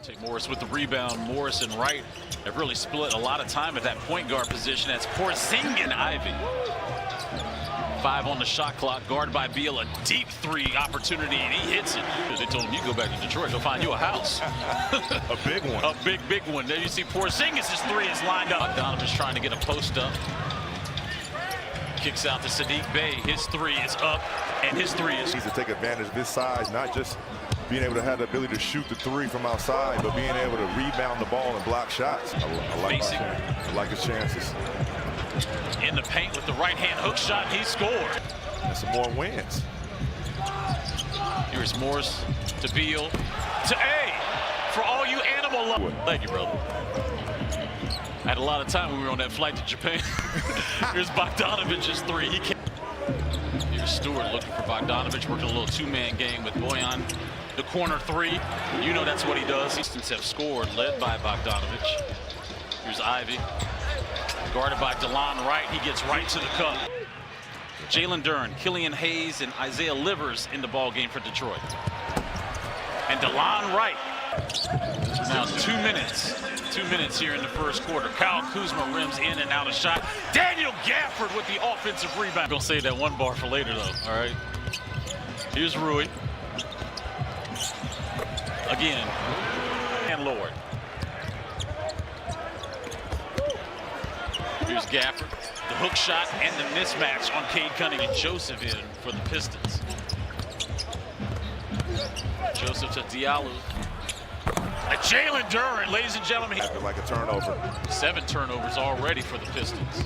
Take Morris with the rebound. Morris and Wright have really split a lot of time at that point guard position. That's Porzingis and Ivy. 5 on the shot clock, guarded by Beal. A deep three opportunity, and he hits it. They told him, you go back to Detroit, they'll find you a house. A big one. A big one. There you see Porzingis' three is lined up. Donovan's trying to get a post up. Kicks out to Saddiq Bey. His three is up, and his three is... He needs to take advantage of his size, not just being able to have the ability to shoot the three from outside, but being able to rebound the ball and block shots. I like his chances. In the paint with the right-hand hook shot, he scored. And some more wins. Here's Morris to Beal to A. For all you animal lovers. Thank you, brother. I had a lot of time when we were on that flight to Japan. Here's Bogdanovich's three. He can't. Here's Stewart looking for Bogdanovich, working a little two-man game with Boyan. The corner three. You know that's what he does. Pistons have scored, led by Bogdanovich. Here's Ivy. Guarded by DeLon Wright. He gets right to the cup. Jalen Duren, Killian Hayes, and Isaiah Livers in the ball game for Detroit. And DeLon Wright. Now 2 minutes. 2 minutes here in the first quarter. Kyle Kuzma rims in and out a shot. Daniel Gafford with the offensive rebound. I'm gonna save that one bar for later though. All right. Here's Rui. Again. And Lord. Here's Gafford, the hook shot and the mismatch on Cade Cunningham. And Joseph in for the Pistons. Joseph to Diallo. And Jalen Duren, ladies and gentlemen. Like a turnover. 7 turnovers already for the Pistons.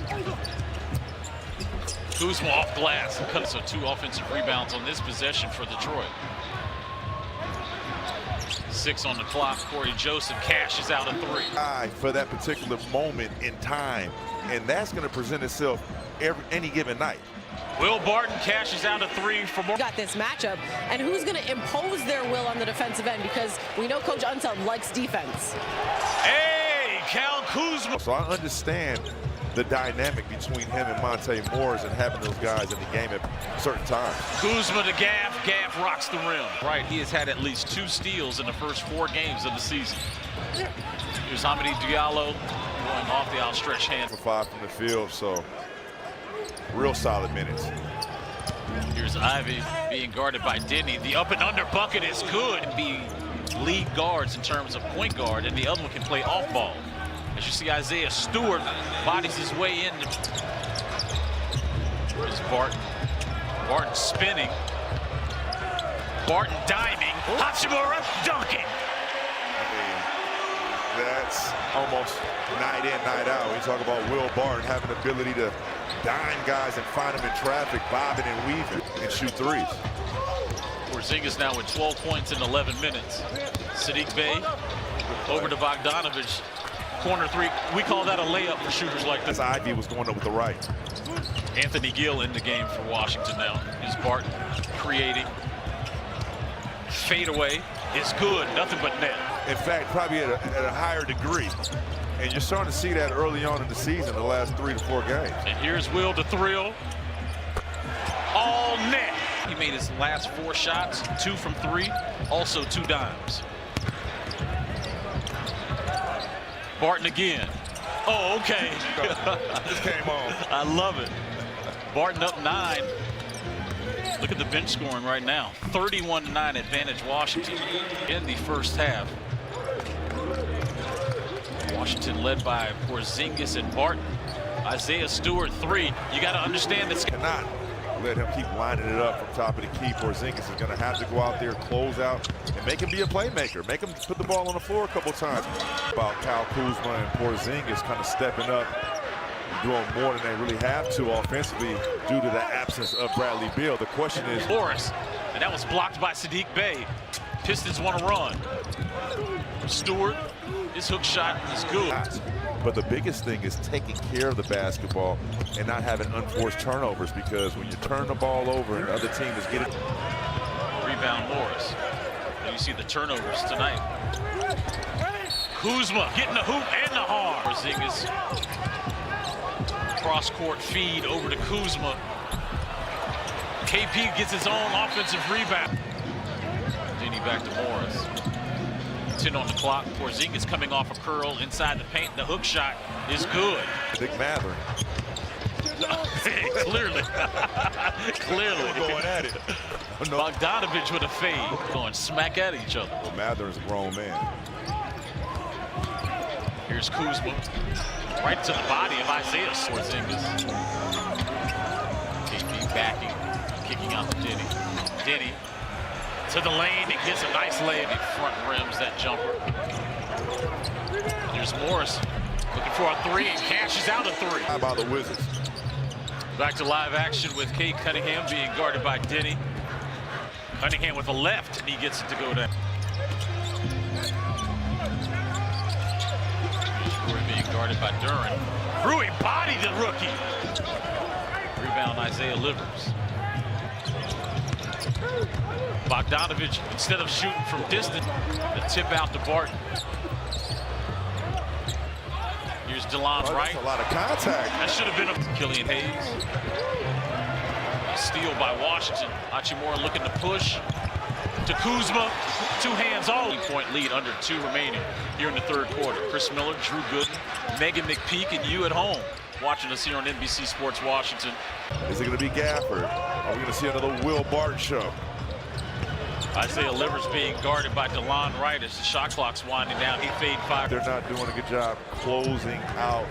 Kuzma off glass. So 2 offensive rebounds on this possession for Detroit. 6 on the clock. Corey Joseph cashes out a 3. For that particular moment in time, and that's going to present itself any given night. Will Barton cashes out a 3 for more. Got this matchup, and who's going to impose their will on the defensive end, because we know Coach Unseld likes defense. Hey, Kyle Kuzma. So I understand the dynamic between him and Monte Morris and having those guys in the game at certain times. Kuzma to Gaff. Gaff rocks the rim. Right, he has had at least 2 steals in the first 4 games of the season. Here's Hamidou Diallo going off the outstretched hand. For 5 from the field, so real solid minutes. Here's Ivy being guarded by Denny. The up and under bucket is good. Be lead guards in terms of point guard, and the other one can play off ball. As you see, Isaiah Stewart bodies his way in. Here's Barton. Barton spinning. Barton diming. Hachimura dunking. That's almost night in, night out. We talk about Will Barton having the ability to dime guys and find them in traffic, bobbing and weaving, and shoot threes. Porzingis now with 12 points in 11 minutes. Saddiq Bey over to Bogdanovich. Corner 3. We call that a layup for shooters like this. Ivy was going up with the right. Anthony Gill in the game for Washington now. Is Barton creating. Fadeaway is good. Nothing but net. In fact, probably at a higher degree. And you're starting to see that early on in the season, the last 3 to 4 games. And here's Will to Thrill. All net. He made his last 4 shots, 2 from 3, also 2 dimes. Barton again. Oh, okay. Just came on. I love it. Barton up 9. Look at the bench scoring right now. 31-9 advantage Washington in the first half. Washington led by Porzingis and Barton. Isaiah Stewart 3. You got to understand this. Cannot let him keep lining it up from top of the key. Porzingis is going to have to go out there, close out, and make him be a playmaker. Make him put the ball on the floor a couple times. About Kyle Kuzma and Porzingis kind of stepping up, doing more than they really have to offensively due to the absence of Bradley Beal. The question is... Morris, and that was blocked by Saddiq Bey. Pistons want to run. Stewart, his hook shot is good. But the biggest thing is taking care of the basketball and not having unforced turnovers, because when you turn the ball over and the other team is getting... Rebound Morris. And you see the turnovers tonight. Kuzma getting the hoop and the harm. Porzingis. Cross-court feed over to Kuzma. KP gets his own offensive rebound. Denny back to Morris. 10 on the clock. Porzingis coming off a curl inside the paint. The hook shot is good. Big Mather. Clearly. Clearly. Going at it. No. Bogdanovich with a fade. Going smack at each other. Well, Mather is a grown man. Here's Kuzma. Right to the body of Isaiah Porzingis. KP backing. Kicking out to Denny. Denny to the lane and gets a nice layup. He front rims that jumper. Here's Morris looking for a three and cashes out a three. How about the Wizards? Back to live action with Cade Cunningham being guarded by Denny. Cunningham with a left, and he gets it to go down. Brewer being guarded by Duran. Brewer bodied the rookie. Rebound Isaiah Livers. Bogdanovich, instead of shooting from distance, the tip out to Barton. Here's DeLon Wright. That's a lot of contact. That should have been a Killian Hayes. A steal by Washington. Hachimura looking to push to Kuzma. 2 hands all. Point lead under 2 remaining here in the third quarter. Chris Miller, Drew Gooden, Megan McPeak, and you at home watching us here on NBC Sports Washington. Is it going to be Gafford? Are we going to see another Will Barton show? Isaiah Livers being guarded by DeLon Wright as the shot clock's winding down. He fade 5. They're not doing a good job closing out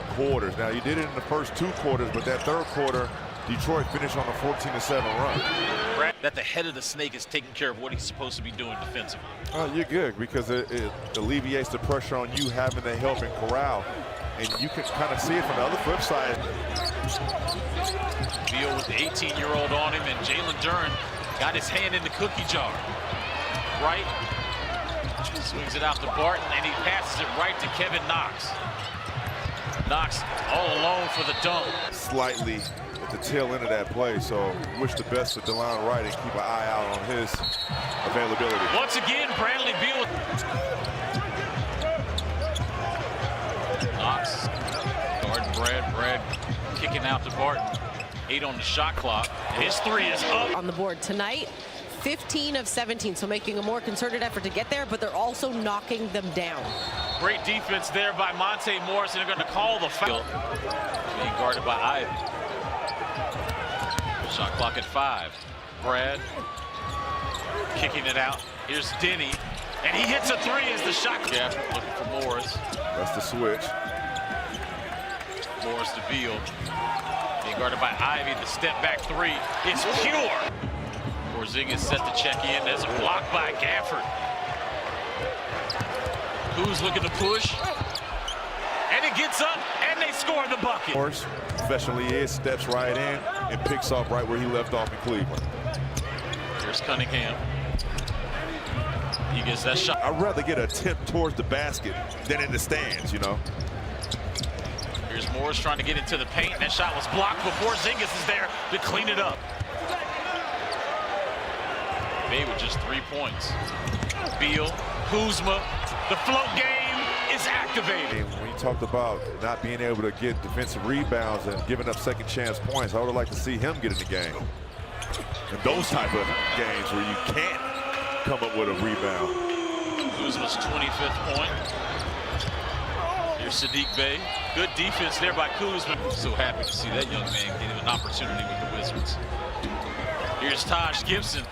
quarters. Now, you did it in the first 2 quarters, but that third quarter, Detroit finished on a 14-7 run. That the head of the snake is taking care of what he's supposed to be doing defensively. You're good because it alleviates the pressure on you having to help and corral. And you can kind of see it from the other flip side. Beal with the 18-year-old on him, and Jalen Duran got his hand in the cookie jar. Right. Swings it out to Barton, and he passes it right to Kevin Knox. Knox all alone for the dunk. Slightly at the tail end of that play, so wish the best for DeLon Wright and keep an eye out on his availability. Once again, Bradley Beal. Knox guarding Brad kicking out to Barton. 8 on the shot clock, and his 3 is up. On the board tonight, 15 of 17, so making a more concerted effort to get there, but they're also knocking them down. Great defense there by Monte Morris, and they're going to call the foul. Being guarded by Ivy. Shot clock at 5. Brad kicking it out. Here's Denny, and he hits a 3 as the shot. Gafford looking for Morris. That's the switch. Morris to Beal. Being guarded by Ivy. The step back 3 is pure. Porzingis set to check in. There's a block by Gafford. Who's looking to push? And it gets up, and they score the bucket. Morris, professionally is, steps right in and picks off right where he left off in Cleveland. Here's Cunningham. He gets that shot. I'd rather get a tip towards the basket than in the stands, you know. Here's Morris trying to get into the paint. That shot was blocked before Porzingis is there to clean it up. Bay with just 3 points. Beal, Kuzma, the float game is activated. When you talked about not being able to get defensive rebounds and giving up second chance points, I would like to see him get in the game. And those type of games where you can't come up with a rebound. Kuzma's 25th point. Here's Sadiq Bey. Good defense there by Kuzma. So happy to see that young man get an opportunity with the Wizards. Here's Taj Gibson.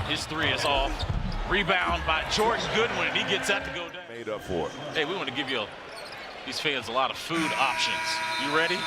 His 3 is off. Rebound by Jordan Goodwin, and he gets that to go down. Made up for it. Hey, we want to give you these fans a lot of food options. You ready?